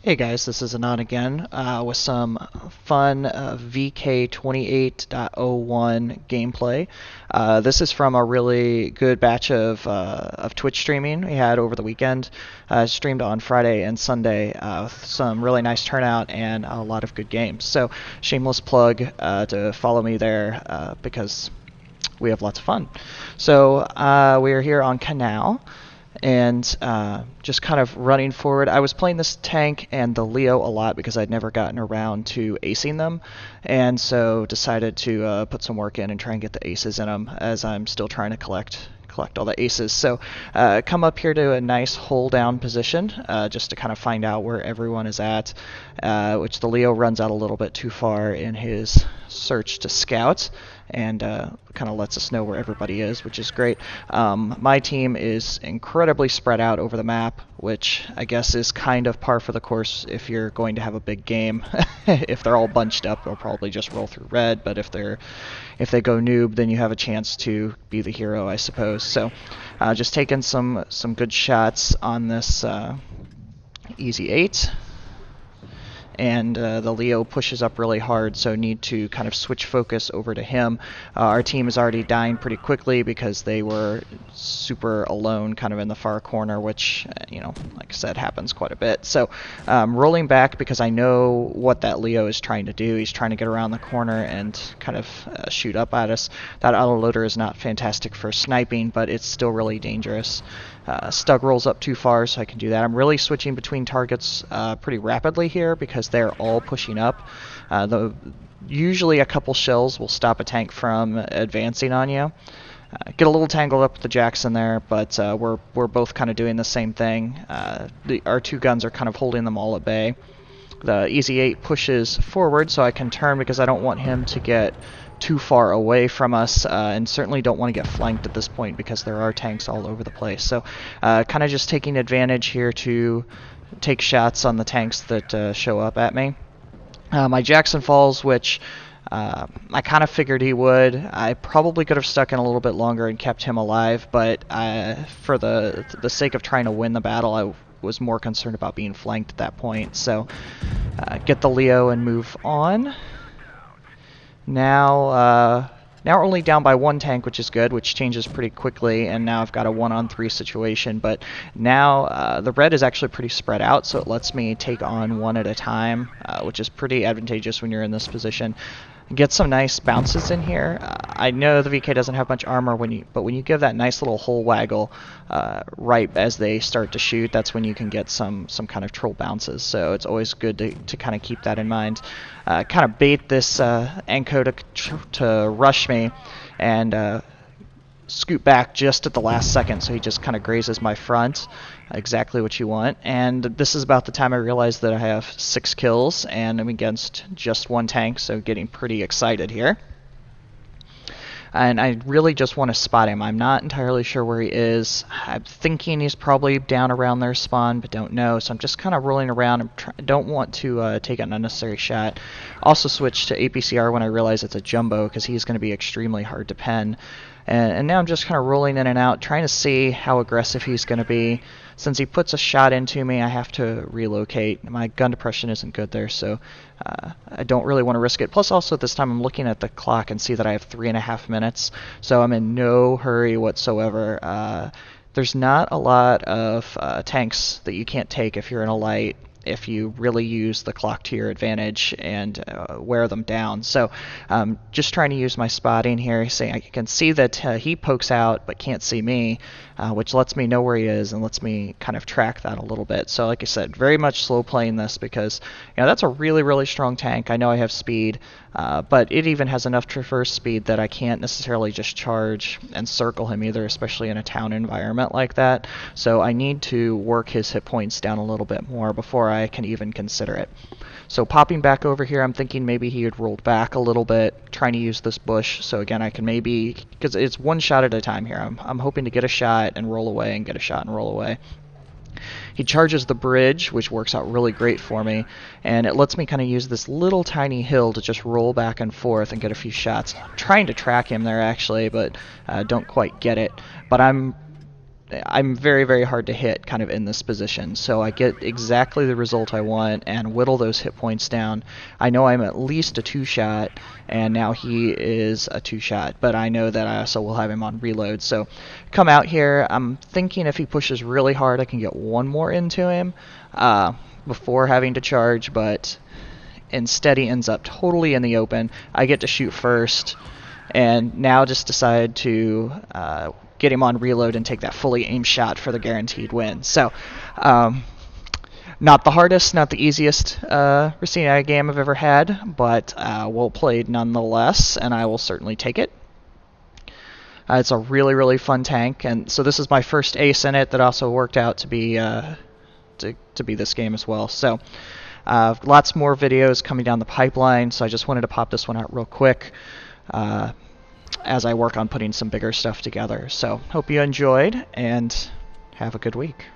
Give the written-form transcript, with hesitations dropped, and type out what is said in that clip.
Hey guys, this is Anon again with some fun VK28.01 gameplay. This is from a really good batch of Twitch streaming we had over the weekend. Streamed on Friday and Sunday with some really nice turnout and a lot of good games. So shameless plug to follow me there because we have lots of fun. So we are here on Canal and just kind of running forward. I was playing this tank and the Leo a lot because I'd never gotten around to acing them, and so decided to put some work in and try and get the aces in them as I'm still trying to collect all the aces. So come up here to a nice hole down position just to kind of find out where everyone is at, which the Leo runs out a little bit too far in his search to scout and kind of lets us know where everybody is, which is great. My team is incredibly spread out over the map, which I guess is kind of par for the course if you're going to have a big game. If they're all bunched up, they'll probably just roll through red, but if they go noob, then you have a chance to be the hero, I suppose. So just taking some good shots on this easy 8. And the Leo pushes up really hard, so need to kind of switch focus over to him. Our team is already dying pretty quickly because they were super alone kind of in the far corner, which, like I said, happens quite a bit. So rolling back because I know what that Leo is trying to do. He's trying to get around the corner and kind of shoot up at us. That autoloader is not fantastic for sniping, but it's still really dangerous. Stug rolls up too far, so I can do that. I'm really switching between targets pretty rapidly here because they're all pushing up. Usually a couple shells will stop a tank from advancing on you. Get a little tangled up with the Jackson there, but we're both kind of doing the same thing. Our two guns are kind of holding them all at bay. The Easy 8 pushes forward so I can turn because I don't want him to get too far away from us, and certainly don't want to get flanked at this point because there are tanks all over the place. So kind of just taking advantage here to take shots on the tanks that show up at me. My Jackson falls, which I kind of figured he would. I probably could have stuck in a little bit longer and kept him alive, but for the sake of trying to win the battle, I was more concerned about being flanked at that point. So get the Leo and move on. Now we're only down by one tank, which is good, which changes pretty quickly, and now I've got a 1-on-3 situation. But now the red is actually pretty spread out, so it lets me take on one at a time, which is pretty advantageous when you're in this position. Get some nice bounces in here. I know the VK doesn't have much armor, but when you give that nice little hole waggle right as they start to shoot, that's when you can get some kind of troll bounces. So it's always good to kind of keep that in mind. Kind of bait this Enko to rush me and scoot back just at the last second, so he just kind of grazes my front. Exactly what you want. And this is about the time I realized that I have 6 kills and I'm against just one tank, so getting pretty excited here. And I really just want to spot him. I'm not entirely sure where he is. I'm thinking he's probably down around their spawn, but don't know. So I'm just kind of rolling around. I don't want to take an unnecessary shot. Also switched to APCR when I realize it's a jumbo because he's going to be extremely hard to pen. And now I'm just kind of rolling in and out, trying to see how aggressive he's going to be. Since he puts a shot into me, I have to relocate. My gun depression isn't good there, so I don't really want to risk it. Plus, also at this time, I'm looking at the clock and see that I have 3.5 minutes, so I'm in no hurry whatsoever. There's not a lot of tanks that you can't take if you're in a light, if you really use the clock to your advantage and wear them down. So just trying to use my spotting here. I can see that he pokes out but can't see me, which lets me know where he is and lets me kind of track that a little bit. So like I said, very much slow playing this because that's a really, really strong tank. I know I have speed, but it even has enough traverse speed that I can't necessarily just charge and circle him either, especially in a town environment like that. So I need to work his hit points down a little bit more before I can even consider it. So popping back over here, I'm thinking maybe he had rolled back a little bit, trying to use this bush. So again, I can maybe, because it's one shot at a time here, I'm hoping to get a shot and roll away and get a shot and roll away. He charges the bridge, which works out really great for me, and it lets me kind of use this little tiny hill to just roll back and forth and get a few shots. I'm trying to track him there actually, but don't quite get it. But I'm I'm very, very hard to hit kind of in this position. So I get exactly the result I want and whittle those hit points down. I know I'm at least a 2-shot, and now he is a 2-shot, but I know that I also will have him on reload. So come out here, I'm thinking if he pushes really hard, I can get one more into him before having to charge, but instead he ends up totally in the open. I get to shoot first, and now just decide to get him on reload and take that fully aimed shot for the guaranteed win. So, not the hardest, not the easiest Raseiniai game I've ever had, but well played nonetheless, and I will certainly take it. It's a really, really fun tank, and so this is my first ace in it that also worked out to be this game as well. So, lots more videos coming down the pipeline, so I just wanted to pop this one out real quick as I work on putting some bigger stuff together. So hope you enjoyed, and have a good week.